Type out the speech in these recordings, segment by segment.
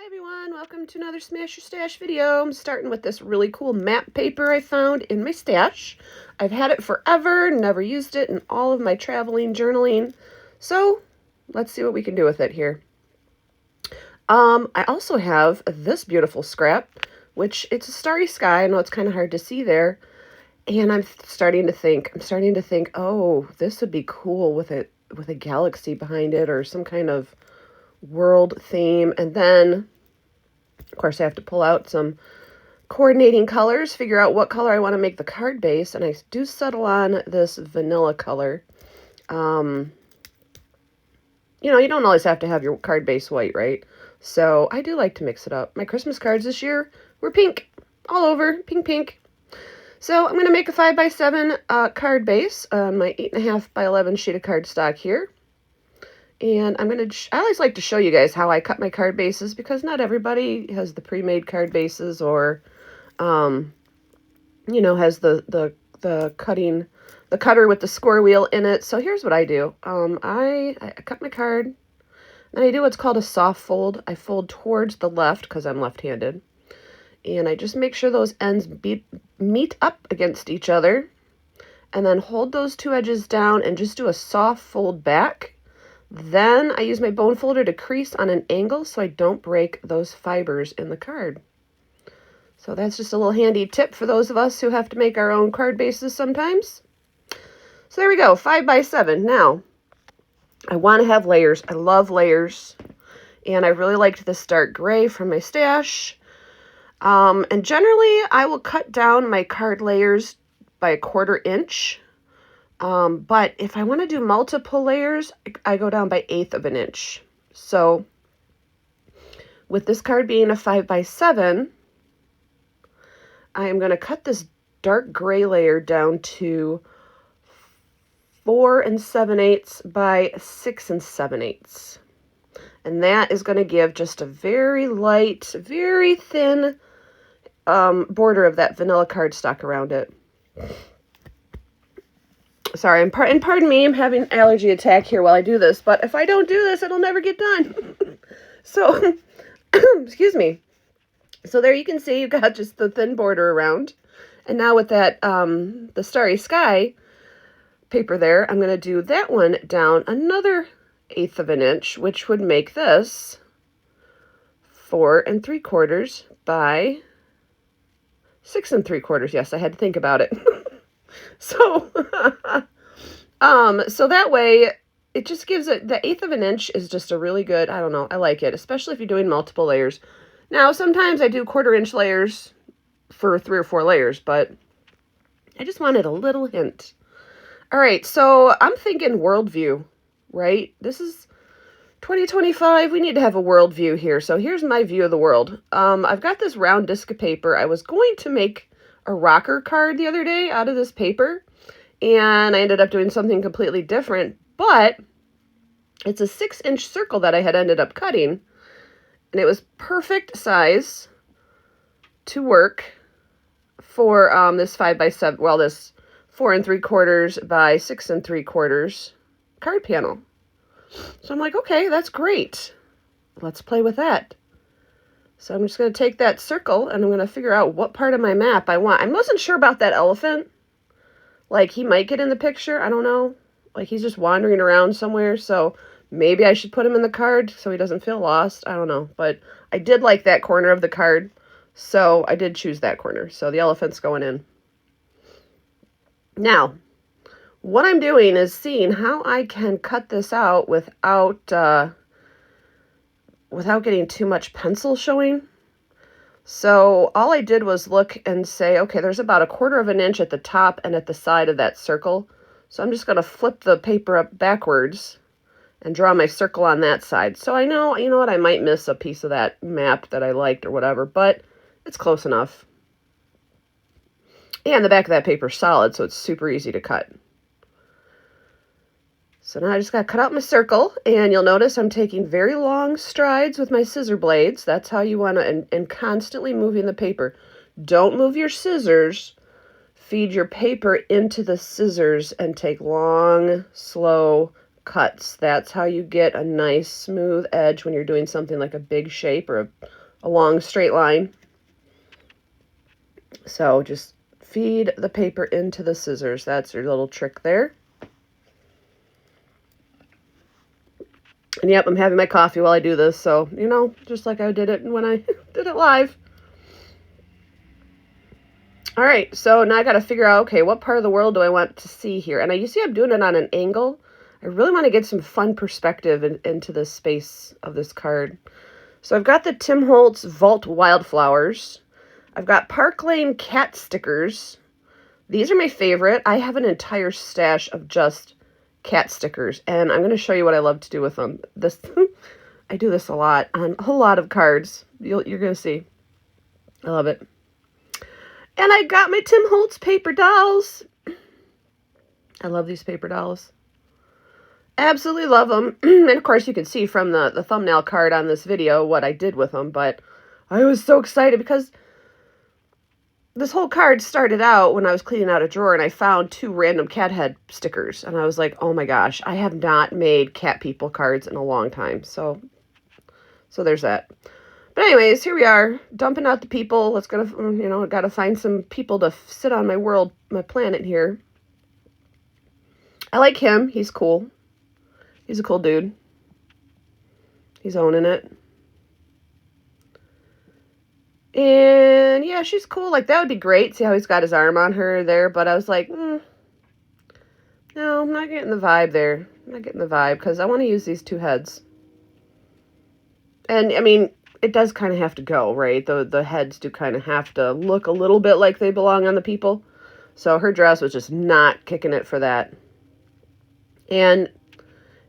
Everyone, welcome to another Smash Your Stash video. I'm starting with this really cool map paper I found in my stash. I've had it forever, never used it in all of my traveling journaling. So let's see what we can do with it here. I also have this beautiful scrap, which it's a starry sky. I know it's kind of hard to see there. And I'm starting to think, oh, this would be cool with a galaxy behind it or some kind of world theme. And then of course I have to pull out some coordinating colors, figure out what color I want to make the card base, and I do settle on this vanilla color. You know, you don't always have to have your card base white, right? So I do like to mix it up. My Christmas cards this year were pink, all over, pink. So I'm going to make a 5x7 card base on my 8.5 by 11 sheet of cardstock here. And I always like to show you guys how I cut my card bases because not everybody has the pre-made card bases or, you know, has the cutter with the score wheel in it. So here's what I do. I cut my card, and I do what's called a soft fold. I fold towards the left because I'm left-handed. And I just make sure those ends meet up against each other, and then hold those two edges down and just do a soft fold back. Then I use my bone folder to crease on an angle so I don't break those fibers in the card. So that's just a little handy tip for those of us who have to make our own card bases sometimes. So there we go, 5x7. Now, I want to have layers. I love layers. And I really liked this dark gray from my stash. And generally, I will cut down my card layers by 1/4 inch. But if I want to do multiple layers, I go down by 1/8 of an inch. So with this card being a 5x7, I am going to cut this dark gray layer down to 4 7/8 by 6 7/8. And that is going to give just a very light, very thin border of that vanilla cardstock around it. Sorry, and pardon me, I'm having an allergy attack here while I do this, but if I don't do this, it'll never get done. So, excuse me. So there you can see you've got just the thin border around. And now with that, the Starry Sky paper there, I'm going to do that one down another 1/8 of an inch, which would make this 4 3/4 by 6 3/4. Yes, I had to think about it. So, so that way it just gives it, the 1/8 of an inch is just a really good, I don't know, I like it, especially if you're doing multiple layers. Now, sometimes I do 1/4 inch layers for 3 or 4 layers, but I just wanted a little hint. All right, so I'm thinking worldview, right? This is 2025. We need to have a worldview here. So here's my view of the world. I've got this round disc of paper. I was going to make a rocker card the other day out of this paper, and I ended up doing something completely different, but it's a 6-inch circle that I had ended up cutting, and it was perfect size to work for this 5x7, well, this 4 3/4 by 6 3/4 card panel. So I'm like, okay, that's great. Let's play with that. So I'm just going to take that circle and I'm going to figure out what part of my map I want. I wasn't sure about that elephant. Like, he might get in the picture. I don't know. Like, he's just wandering around somewhere. So maybe I should put him in the card so he doesn't feel lost. I don't know. But I did like that corner of the card. So I did choose that corner. So the elephant's going in. Now, what I'm doing is seeing how I can cut this out without getting too much pencil showing. So all I did was look and say, okay, there's about 1/4 of an inch at the top and at the side of that circle. So I'm just going to flip the paper up backwards and draw my circle on that side. So I know, you know what, I might miss a piece of that map that I liked or whatever, but it's close enough. And the back of that paper is solid, so it's super easy to cut. So now I just got to cut out my circle, and you'll notice I'm taking very long strides with my scissor blades. That's how you want to, and constantly moving the paper. Don't move your scissors. Feed your paper into the scissors and take long, slow cuts. That's how you get a nice smooth edge when you're doing something like a big shape or a long straight line. So just feed the paper into the scissors. That's your little trick there. And yep, I'm having my coffee while I do this. So, you know, just like I did it when I did it live. All right, so now I got to figure out, okay, what part of the world do I want to see here? And you see I'm doing it on an angle. I really want to get some fun perspective into the space of this card. So I've got the Tim Holtz Vault Wildflowers. I've got Parklane cat stickers. These are my favorite. I have an entire stash of just cat stickers, and I'm going to show you what I love to do with them. This I do this a lot on a lot of cards. You're going to see. I love it. And I got my Tim Holtz paper dolls. I love these paper dolls. Absolutely love them. And of course you can see from the thumbnail card on this video what I did with them, but I was so excited because this whole card started out when I was cleaning out a drawer and I found 2 random cat head stickers. And I was like, oh my gosh, I have not made cat people cards in a long time. So there's that. But anyways, here we are, dumping out the people. Let's go, you know, got to find some people to sit on my planet here. I like him. He's cool. He's a cool dude. He's owning it. And yeah, she's cool. Like, that would be great. See how he's got his arm on her there. But I was like, no, I'm not getting the vibe there. I'm not getting the vibe because I want to use these 2 heads. And, I mean, it does kind of have to go, right? The heads do kind of have to look a little bit like they belong on the people. So her dress was just not kicking it for that. And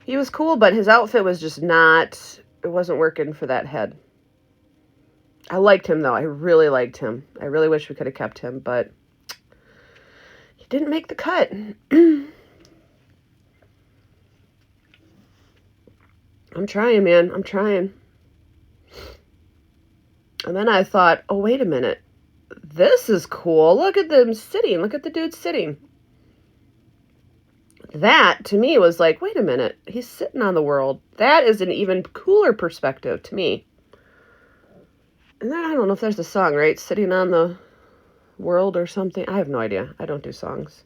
he was cool, but his outfit was just not, it wasn't working for that head. I liked him, though. I really liked him. I really wish we could have kept him, but he didn't make the cut. I'm trying, man. I'm trying. And then I thought, oh, wait a minute. This is cool. Look at them sitting. Look at the dude sitting. That, to me, was like, wait a minute. He's sitting on the world. That is an even cooler perspective to me. And then I don't know if there's a song, right? Sitting on the world or something. I have no idea. I don't do songs.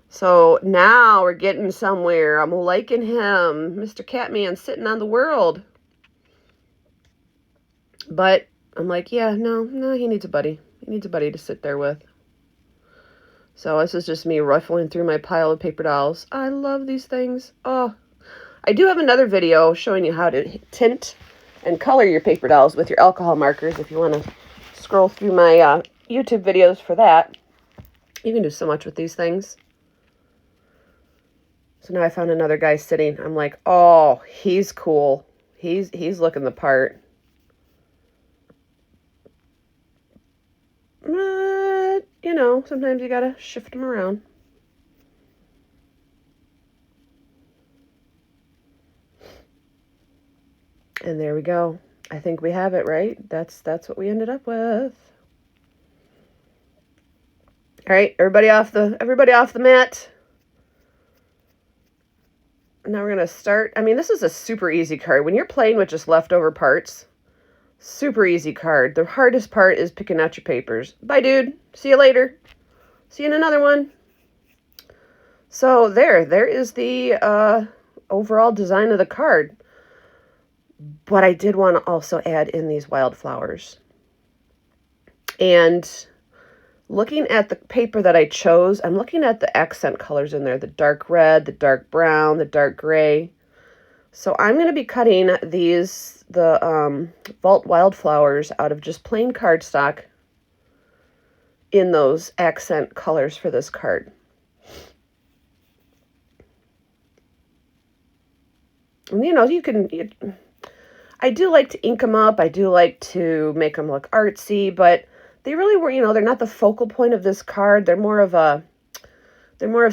So now we're getting somewhere. I'm liking him. Mr. Catman sitting on the world. But I'm like, yeah, no, he needs a buddy. He needs a buddy to sit there with. So this is just me rifling through my pile of paper dolls. I love these things. Oh, I do have another video showing you how to tint and color your paper dolls with your alcohol markers if you want to scroll through my YouTube videos for that. You can do so much with these things. So now I found another guy sitting. I'm like, oh, he's cool. He's looking the part. But, you know, sometimes you gotta shift them around. And there we go. I think we have it, right? That's what we ended up with. All right, everybody off the mat. Now we're gonna start. I mean, this is a super easy card. When you're playing with just leftover parts, super easy card. The hardest part is picking out your papers. Bye, dude. See you later. See you in another one. So there is the overall design of the card. But I did want to also add in these wildflowers. And looking at the paper that I chose, I'm looking at the accent colors in there. The dark red, the dark brown, the dark gray. So I'm going to be cutting the Vault Wildflowers out of just plain cardstock in those accent colors for this card. And, you know, I do like to ink them up. I do like to make them look artsy, but they really were, you know, they're not the focal point of this card. They're more of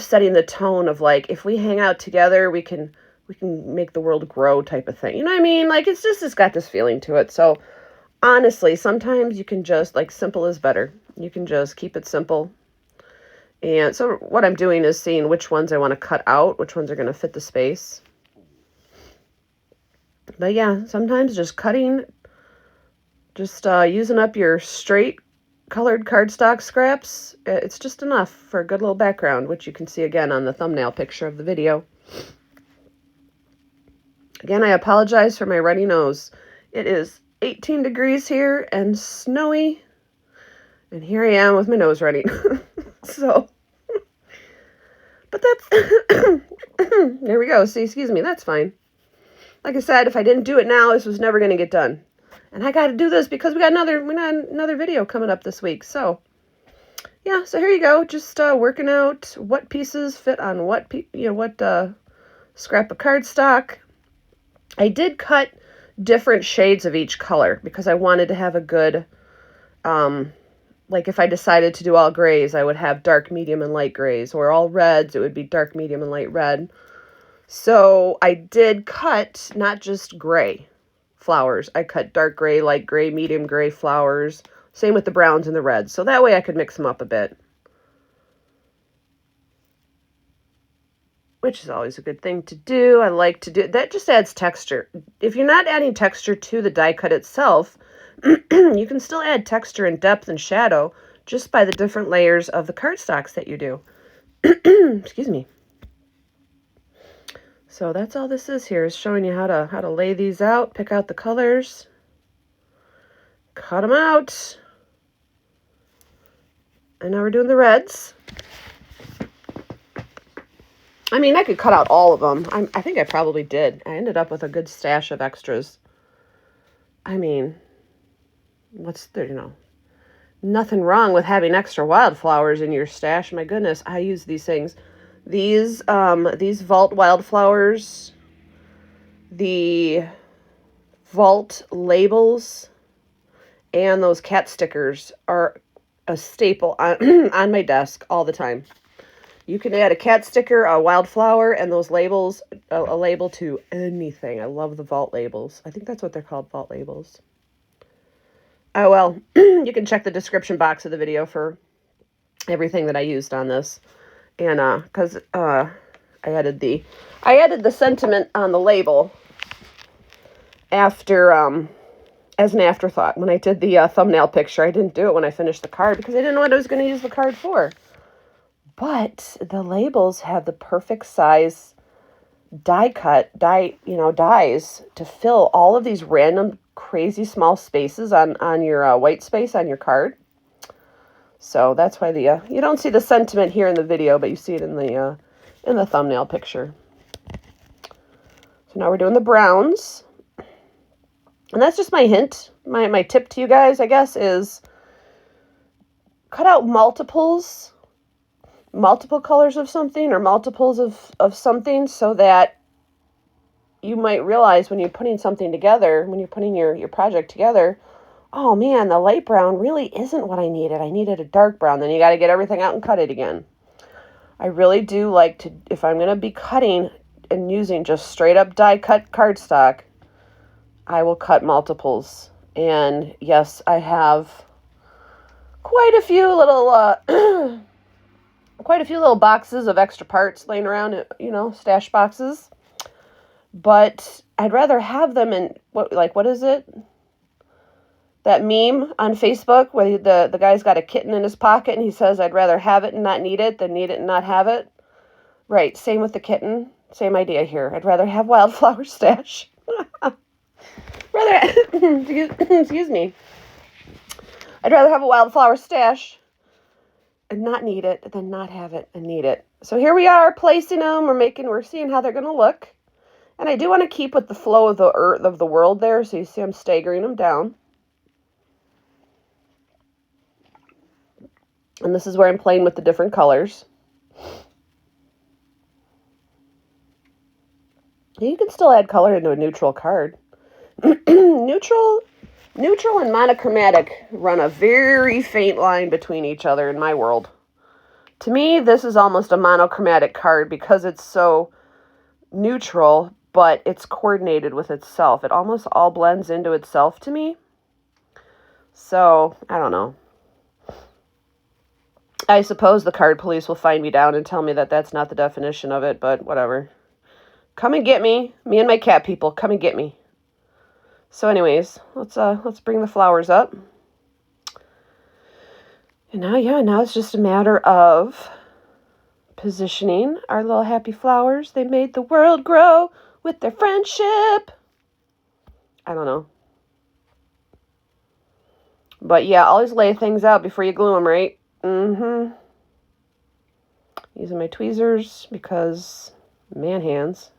setting the tone of like, if we hang out together, we can make the world grow type of thing. You know what I mean? Like, it's got this feeling to it. So honestly, sometimes you can just, like, simple is better. You can just keep it simple And so what I'm doing is seeing which ones I want to cut out, which ones are going to fit the space. But yeah, sometimes just cutting, just using up your straight colored cardstock scraps, it's just enough for a good little background, which you can see again on the thumbnail picture of the video. Again, I apologize for my runny nose. It is 18 degrees here and snowy, and here I am with my nose running. So, but that's, there we go. See, excuse me, that's fine. Like I said, if I didn't do it now, this was never going to get done. And I got to do this because we got another video coming up this week. So, yeah, so here you go. Just working out what pieces fit on what scrap of cardstock. I did cut different shades of each color because I wanted to have a good, like if I decided to do all grays, I would have dark, medium, and light grays, or all reds, it would be dark, medium, and light red. So I did cut not just gray flowers. I cut dark gray, light gray, medium gray flowers. Same with the browns and the reds. So that way I could mix them up a bit, which is always a good thing to do. I like to do that. Just adds texture. If you're not adding texture to the die cut itself, you can still add texture and depth and shadow just by the different layers of the cardstocks that you do. Excuse me. So that's all this is here, is showing you how to lay these out, pick out the colors, cut them out. And now we're doing the reds. I mean, I could cut out all of them. I think I probably did. I ended up with a good stash of extras. I mean, what's there, nothing wrong with having extra wildflowers in your stash. My goodness, I use these things. These Vault Wildflowers, the Vault labels, and those cat stickers are a staple on my desk all the time. You can add a cat sticker, a wildflower, and those labels, a label to anything. I love the Vault labels. I think that's what they're called, Vault labels. Oh, well, you can check the description box of the video for everything that I used on this. And, because I added the sentiment on the label after, as an afterthought. When I did the thumbnail picture, I didn't do it when I finished the card because I didn't know what I was going to use the card for. But the labels have the perfect size dies to fill all of these random crazy small spaces on your white space on your card. So that's why you don't see the sentiment here in the video, but you see it in the thumbnail picture. So now we're doing the browns. And that's just my hint. My tip to you guys, I guess, is cut out multiple colors of something or multiples of something so that you might realize when you're putting something together, when you're putting your project together, oh man, the light brown really isn't what I needed. I needed a dark brown. Then you got to get everything out and cut it again. I really do like to, if I'm going to be cutting and using just straight up die cut cardstock, I will cut multiples. And yes, I have quite a few little boxes of extra parts laying around, stash boxes. But I'd rather have them in what is it? That meme on Facebook where the guy's got a kitten in his pocket and he says, I'd rather have it and not need it than need it and not have it. Right, same with the kitten. Same idea here. I'd rather have wildflower stash. Excuse me. I'd rather have a wildflower stash and not need it than not have it and need it. So here we are placing them. We're seeing how they're going to look. And I do want to keep with the flow of the earth of the world there. So you see I'm staggering them down. And this is where I'm playing with the different colors. You can still add color into a neutral card. Neutral and monochromatic run a very faint line between each other in my world. To me, this is almost a monochromatic card because it's so neutral, but it's coordinated with itself. It almost all blends into itself to me. So, I don't know. I suppose the card police will find me down and tell me that that's not the definition of it, but whatever. Come and get me. Me and my cat people, come and get me. So anyways, let's bring the flowers up. And now it's just a matter of positioning our little happy flowers. They made the world grow with their friendship. I don't know. But yeah, always lay things out before you glue them, right? Mm-hmm. Using my tweezers because man hands.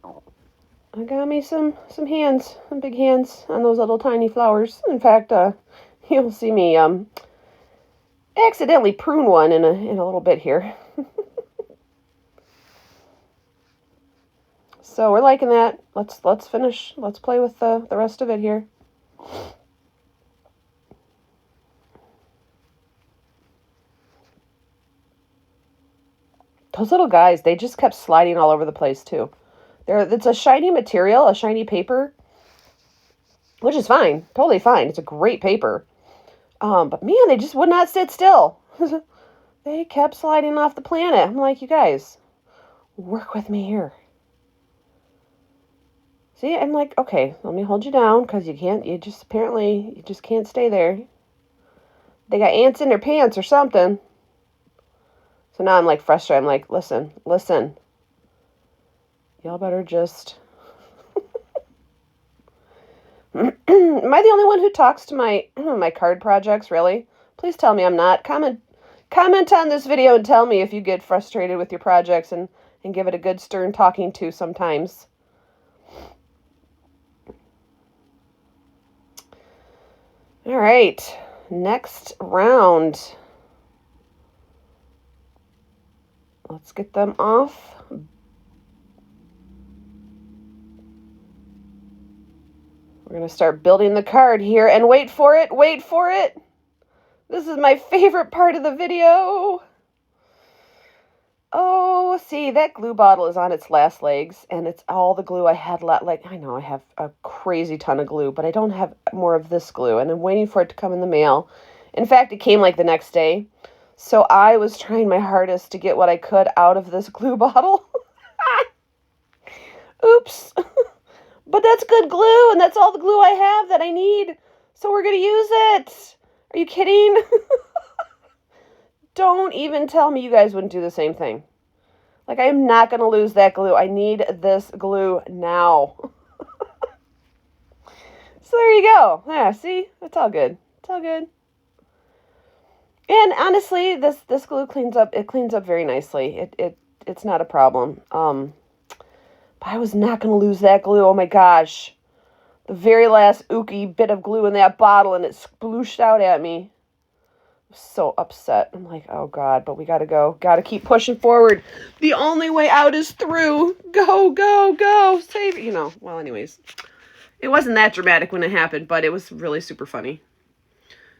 I got me some hands, some big hands on those little tiny flowers. In fact, you'll see me accidentally prune one in a little bit here. So we're liking that. Let's finish. Let's play with the rest of it here. Those little guys, they just kept sliding all over the place too. It's a shiny material, a shiny paper, which is fine, totally fine. It's a great paper. But man, they just would not sit still. They kept sliding off the planet. I'm like, you guys, work with me here. See, I'm like, okay, let me hold you down because you just can't stay there. They got ants in their pants or something. So now I'm like frustrated. I'm like, listen. Y'all better just... Am I the only one who talks to my card projects, really? Please tell me I'm not. Comment on this video and tell me if you get frustrated with your projects and give it a good stern talking to sometimes. All right, next round. Let's get them off. We're going to start building the card here, and wait for it. This is my favorite part of the video. Oh, see, that glue bottle is on its last legs, and it's all the glue I had left. Like, I know I have a crazy ton of glue, but I don't have more of this glue, and I'm waiting for it to come in the mail. In fact, it came like the next day, so I was trying my hardest to get what I could out of this glue bottle. Oops. But that's good glue, and that's all the glue I have that I need, so we're going to use it. Are you kidding? Don't even tell me you guys wouldn't do the same thing. Like, I am not going to lose that glue. I need this glue now. So there you go. Yeah, see? It's all good. It's all good. And honestly, this glue cleans up. It cleans up very nicely. It's not a problem. But I was not going to lose that glue. Oh my gosh. The very last ooky bit of glue in that bottle, and it splooshed out at me. So upset. I'm like, oh God, but we gotta go. Gotta keep pushing forward. The only way out is through. Go. Save it. Well, anyways. It wasn't that dramatic when it happened, but it was really super funny.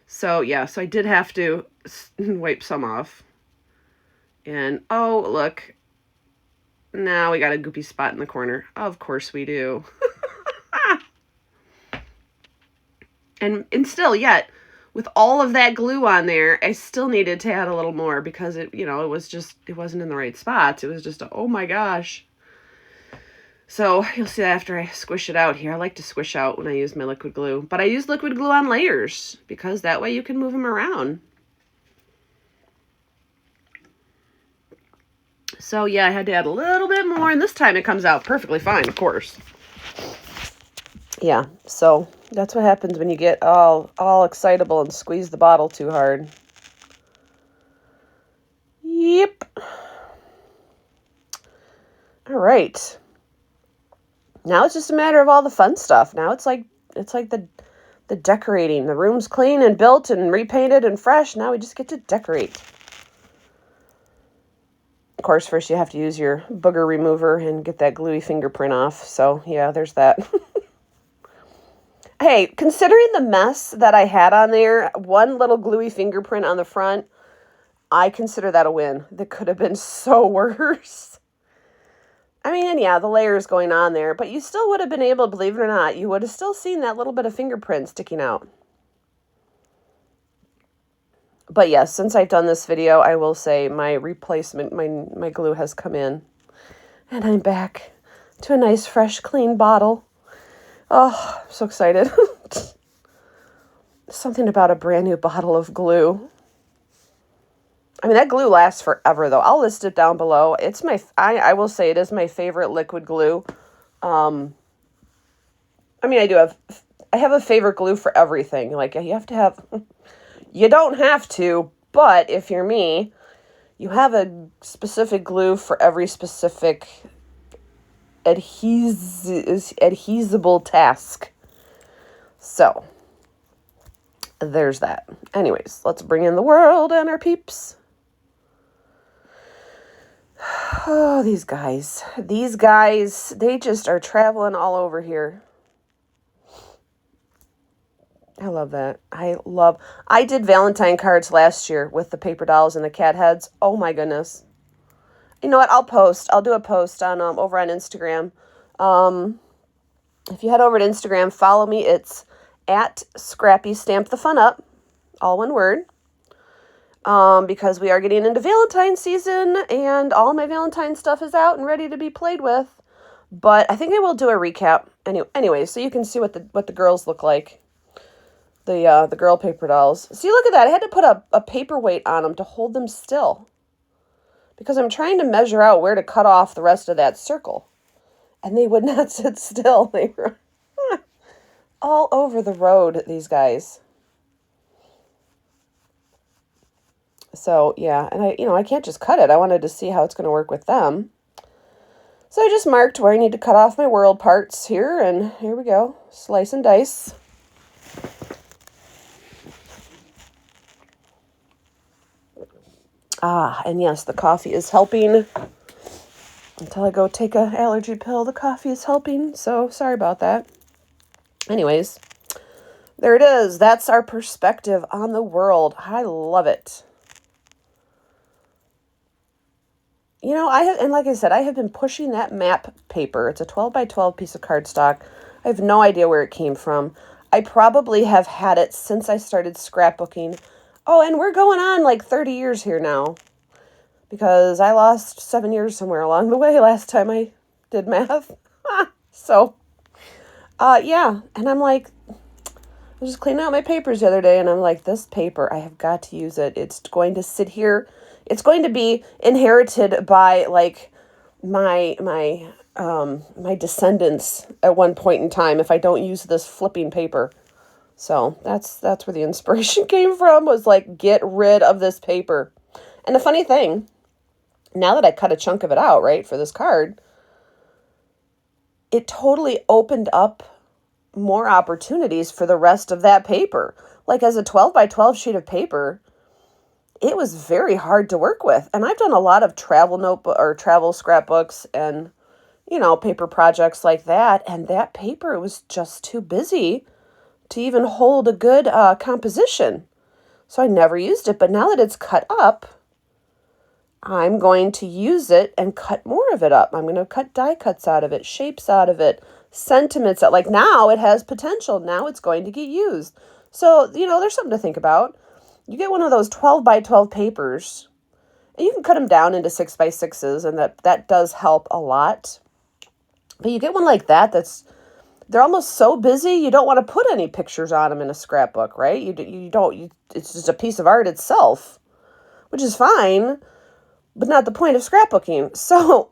So, yeah, so I did have to wipe some off. And, oh, look. Now we got a goopy spot in the corner. Of course we do. and still, yet, with all of that glue on there, I still needed to add a little more because it wasn't in the right spots. It was just, oh my gosh. So you'll see that after I squish it out here. I like to squish out when I use my liquid glue, but I use liquid glue on layers because that way you can move them around. So yeah, I had to add a little bit more, and this time it comes out perfectly fine, of course. Yeah, so that's what happens when you get all excitable and squeeze the bottle too hard. Yep. All right. Now it's just a matter of all the fun stuff. Now it's like the decorating. The room's clean and built and repainted and fresh. Now we just get to decorate. Of course, first you have to use your booger remover and get that gluey fingerprint off. So yeah, there's that. Hey, considering the mess that I had on there, one little gluey fingerprint on the front, I consider that a win. That could have been so worse. I mean, and yeah, the layers going on there, but you still would have been able, believe it or not, you would have still seen that little bit of fingerprint sticking out. But yes, since I've done this video, I will say my replacement, my glue has come in. And I'm back to a nice, fresh, clean bottle. Oh, I'm so excited. Something about a brand new bottle of glue. I mean, that glue lasts forever, though. I'll list it down below. It's I will say it is my favorite liquid glue. I mean, I have a favorite glue for everything. Like, you have to have, you don't have to, but if you're me, you have a specific glue for every specific adhesible task. So, there's that. Anyways, let's bring in the world and our peeps. Oh, these guys, they just are traveling all over here. I love that. I did Valentine cards last year with the paper dolls and the cat heads. Oh my goodness. You know what? I'll do a post on, over on Instagram. If you head over to Instagram, follow me. It's at Scrappy Stamp the Fun Up, all one word. Because we are getting into Valentine season and all my Valentine stuff is out and ready to be played with. But I think I will do a recap anyway, so you can see what the girls look like. The girl paper dolls. See, look at that. I had to put a paperweight on them to hold them still. Because I'm trying to measure out where to cut off the rest of that circle. And they would not sit still. They were all over the road, these guys. So, yeah, and I can't just cut it. I wanted to see how it's going to work with them. So I just marked where I need to cut off my world parts here, and here we go. Slice and dice. Ah, and yes, the coffee is helping. Until I go take an allergy pill, the coffee is helping, so sorry about that. Anyways, there it is. That's our perspective on the world. I love it. You know, like I said, I have been pushing that map paper. It's a 12 by 12 piece of cardstock. I have no idea where it came from. I probably have had it since I started scrapbooking. Oh, and we're going on like 30 years here now. Because I lost 7 years somewhere along the way last time I did math. So, yeah. And I'm like, I was just cleaning out my papers the other day, and I'm like, this paper, I have got to use it. It's going to sit here. It's going to be inherited by, like, my descendants at one point in time if I don't use this flipping paper. So that's where the inspiration came from, was like, get rid of this paper. And the funny thing, now that I cut a chunk of it out, right, for this card, it totally opened up more opportunities for the rest of that paper. Like, as a 12 by 12 sheet of paper, it was very hard to work with. And I've done a lot of travel notebook or travel scrapbooks and, paper projects like that. And that paper was just too busy to even hold a good composition. So I never used it. But now that it's cut up, I'm going to use it and cut more of it up. I'm going to cut die cuts out of it, shapes out of it, sentiments. Like, now it has potential. Now it's going to get used. So, there's something to think about. You get one of those 12 by 12 papers, and you can cut them down into 6 by 6s, and that does help a lot. But you get one like that they're almost so busy, you don't want to put any pictures on them in a scrapbook, right? It's just a piece of art itself, which is fine, but not the point of scrapbooking. So,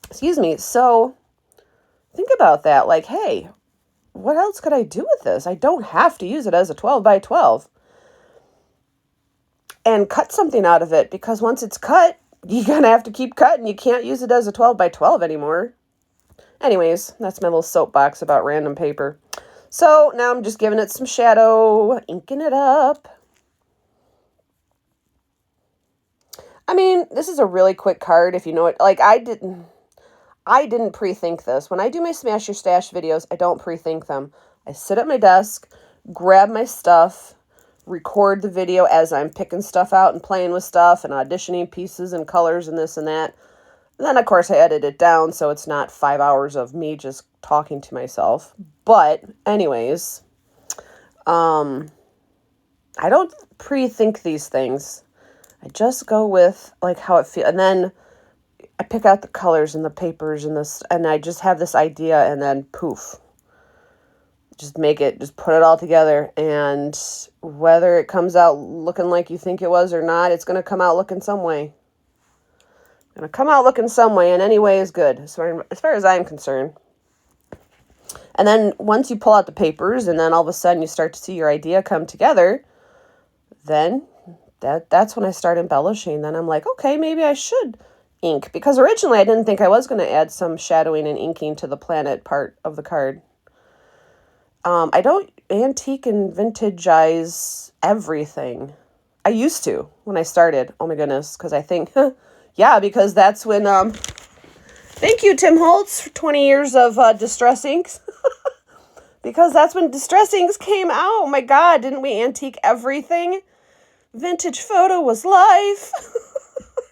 excuse me. So think about that. Like, hey, what else could I do with this? I don't have to use it as a 12 by 12. And cut something out of it, because once it's cut, you're going to have to keep cutting. You can't use it as a 12 by 12 anymore. Anyways, that's my little soapbox about random paper. So now I'm just giving it some shadow, inking it up. I mean, this is a really quick card if you know it. Like, I didn't pre-think this. When I do my Smash Your Stash videos, I don't pre-think them. I sit at my desk, grab my stuff, record the video as I'm picking stuff out and playing with stuff and auditioning pieces and colors and this and that. And then, of course, I edit it down so it's not 5 hours of me just talking to myself. But anyways, I don't pre-think these things. I just go with like how it feels, and then I pick out the colors and the papers and this, and I just have this idea, and then poof, just put it all together, and whether it comes out looking like you think it was or not, it's going to come out looking some way. Going to come out looking some way, and any way is good, as far as I'm concerned. And then once you pull out the papers, and then all of a sudden you start to see your idea come together, then that's when I start embellishing. Then I'm like, okay, maybe I should ink, because originally I didn't think I was going to add some shadowing and inking to the planet part of the card. I don't antique and vintage-ize everything. I used to when I started. Oh my goodness, because I think, yeah, because that's when, thank you, Tim Holtz, for 20 years of Distress Inks. Because that's when Distress Inks came out. Oh my God, didn't we antique everything? Vintage photo was life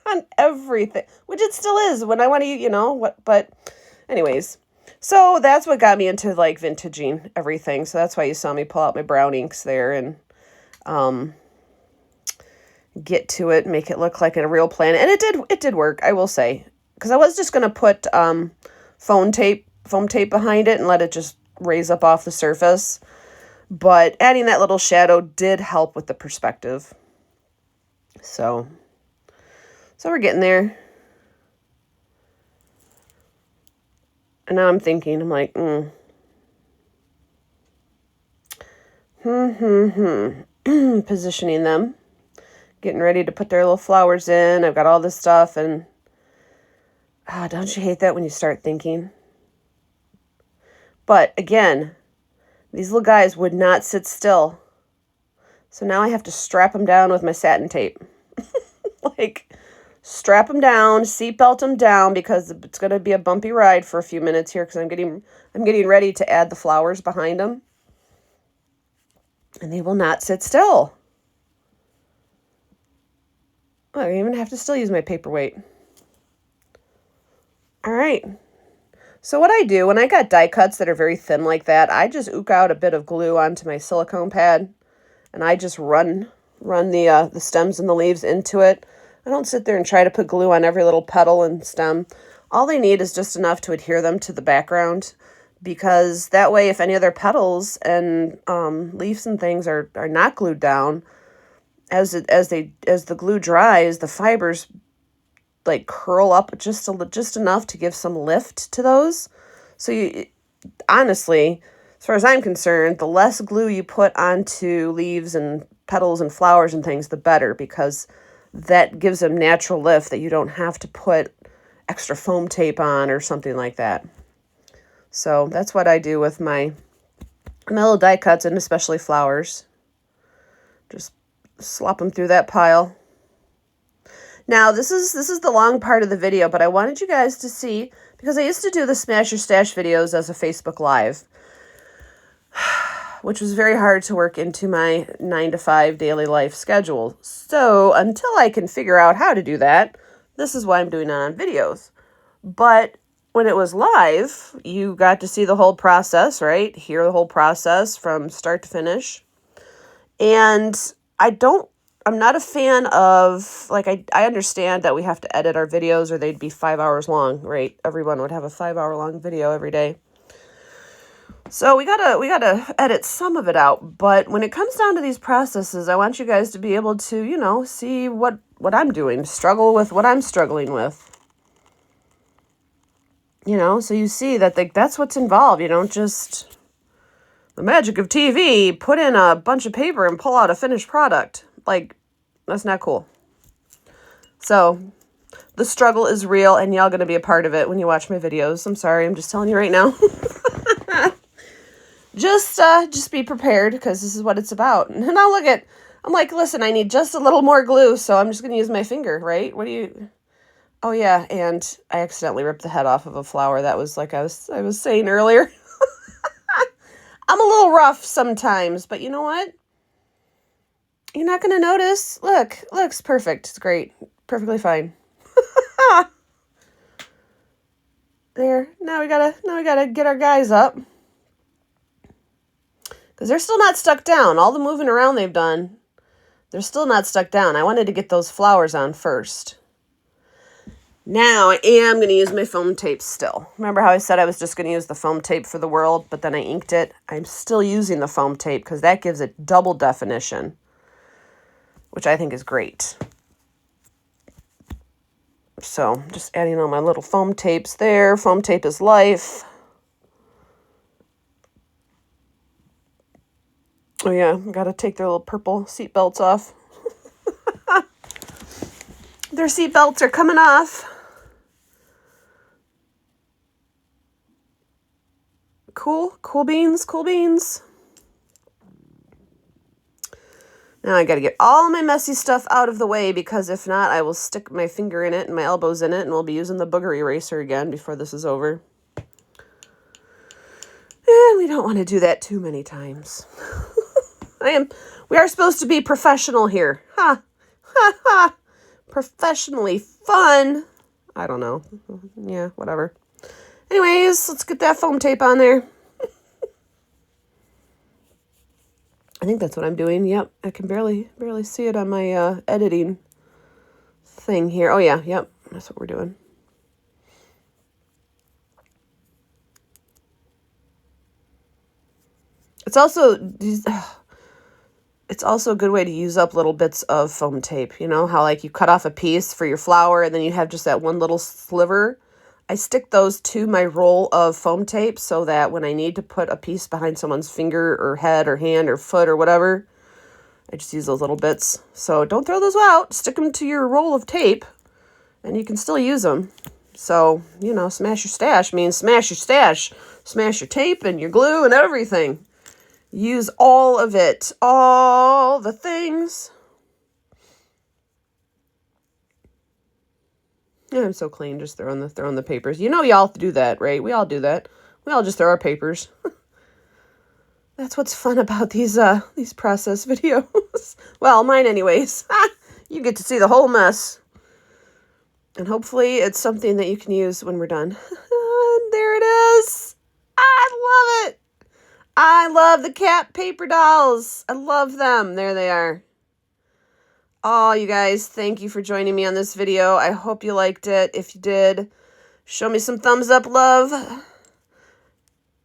on everything, which it still is when I want to, but anyways. So that's what got me into like vintaging everything. So that's why you saw me pull out my brown inks there and get to it, make it look like a real planet. And it did work, I will say. Because I was just going to put foam tape behind it and let it just raise up off the surface. But adding that little shadow did help with the perspective. So we're getting there. And now I'm thinking, I'm like, positioning them, getting ready to put their little flowers in. I've got all this stuff, and don't you hate that when you start thinking? But again, these little guys would not sit still. So now I have to strap them down with my satin tape. Like, strap them down, seatbelt them down, because it's going to be a bumpy ride for a few minutes here, because I'm getting ready to add the flowers behind them. And they will not sit still. I even have to still use my paperweight. All right. So what I do, when I got die cuts that are very thin like that, I just ook out a bit of glue onto my silicone pad, and I just run the stems and the leaves into it. I don't sit there and try to put glue on every little petal and stem. All they need is just enough to adhere them to the background, because that way, if any other petals and leaves and things are not glued down, as the glue dries, the fibers like curl up just enough to give some lift to those. So honestly, as far as I'm concerned, the less glue you put onto leaves and petals and flowers and things, the better, because that gives them natural lift that you don't have to put extra foam tape on or something like that. So that's what I do with my little die cuts, and especially flowers. Just slop them through that pile. Now, this is the long part of the video, but I wanted you guys to see, because I used to do the Smash Your Stash videos as a Facebook Live, which was very hard to work into my 9-to-5 daily life schedule. So until I can figure out how to do that, this is why I'm doing it on videos. But when it was live, you got to see the whole process, right? Hear the whole process from start to finish. And I'm not a fan of, like, I understand that we have to edit our videos or they'd be 5 hours long, right? Everyone would have a 5-hour long video every day. So we gotta edit some of it out. But when it comes down to these processes, I want you guys to be able to, see what I'm doing, struggle with what I'm struggling with. So you see that that's what's involved. You don't just, the magic of TV, put in a bunch of paper and pull out a finished product. Like, that's not cool. So the struggle is real, and y'all going to be a part of it when you watch my videos. I'm sorry, I'm just telling you right now. Just be prepared, because this is what it's about. And now I'm like, listen, I need just a little more glue, so I'm just going to use my finger, right? Oh yeah, and I accidentally ripped the head off of a flower. That was like I was saying earlier. I'm a little rough sometimes, but you know what? You're not going to notice. Look, looks perfect. It's great. Perfectly fine. There. Now we gotta get our guys up, because they're still not stuck down. All the moving around they've done They're still not stuck down. I wanted to get those flowers on first. Now I am going to use my foam tape still. Remember how I said I was just going to use the foam tape for the world, but then I inked it? I'm still using the foam tape because that gives it double definition, which I think is great. So just adding all my little foam tapes there. Foam tape is life. Oh yeah, got to take their little purple seat belts off. Their seat belts are coming off. Cool beans, cool beans. Now I got to get all my messy stuff out of the way because if not, I will stick my finger in it and my elbows in it and we'll be using the booger eraser again before this is over. And we don't want to do that too many times. We are supposed to be professional here. Ha, ha, ha. Professionally fun. I don't know. Yeah, whatever. Anyways, let's get that foam tape on there. I think that's what I'm doing. Yep, I can barely see it on my editing thing here. Oh yeah, yep, that's what we're doing. It's also a good way to use up little bits of foam tape. You know how like you cut off a piece for your flower and then you have just that one little sliver. I stick those to my roll of foam tape so that when I need to put a piece behind someone's finger or head or hand or foot or whatever, I just use those little bits. So don't throw those out. Stick them to your roll of tape and you can still use them. So, you know, smash your stash means smash your stash. Smash your tape and your glue and everything. Use all of it. All the things. Yeah, I'm so clean, just throwing the papers. You know y'all do that, right? We all do that. We all just throw our papers. That's what's fun about these process videos. Well, mine anyways. You get to see the whole mess. And hopefully it's something that you can use when we're done. There it is. I love it. I love the cat paper dolls. I love them. There they are. Oh, you guys, thank you for joining me on this video. I hope you liked it. If you did, show me some thumbs up love.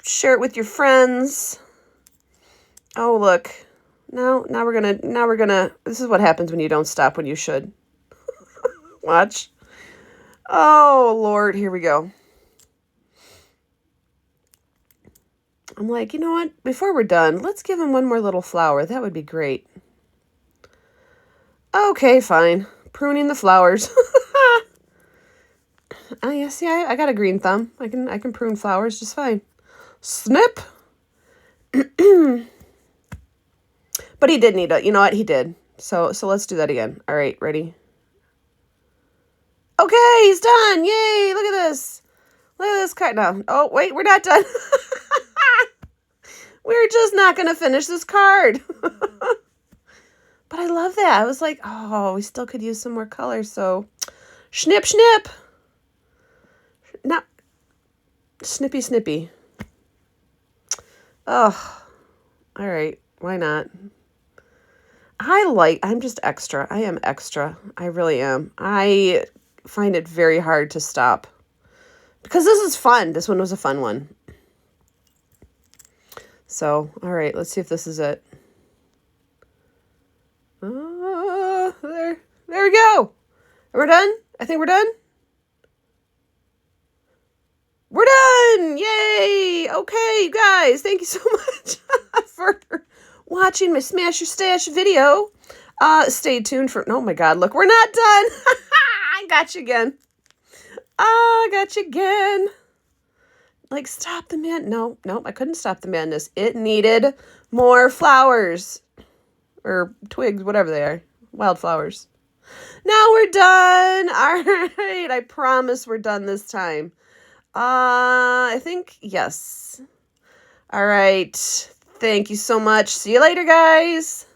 Share it with your friends. Oh, look. Now we're gonna, this is what happens when you don't stop when you should. Watch. Oh, Lord, here we go. I'm like, you know what? Before we're done, let's give him one more little flower. That would be great. Okay, fine. Pruning the flowers. Oh, yeah, see, I got a green thumb. I can prune flowers just fine. Snip! But he did need it. You know what? He did. So let's do that again. All right, ready? Okay, he's done. Yay, look at this. Look at this card now. Oh, wait, we're not done. We're just not going to finish this card. But I love that. I was like, oh, we still could use some more color. So, snip, snip. Not snippy, snippy. Oh, all right. Why not? I'm just extra. I am extra. I really am. I find it very hard to stop. Because this is fun. This one was a fun one. So, all right. Let's see if this is it. There we go. We're done? I think we're done. We're done! Yay! Okay, you guys, thank you so much for watching my Smash Your Stash video. Stay tuned for... Oh, my God, look, we're not done. I got you again. I got you again. Like, stop the man... No, I couldn't stop the madness. It needed more flowers. Or twigs, whatever they are. Wildflowers. Now we're done. All right, I promise we're done this time. I think, yes. All right. Thank you so much. See you later, guys.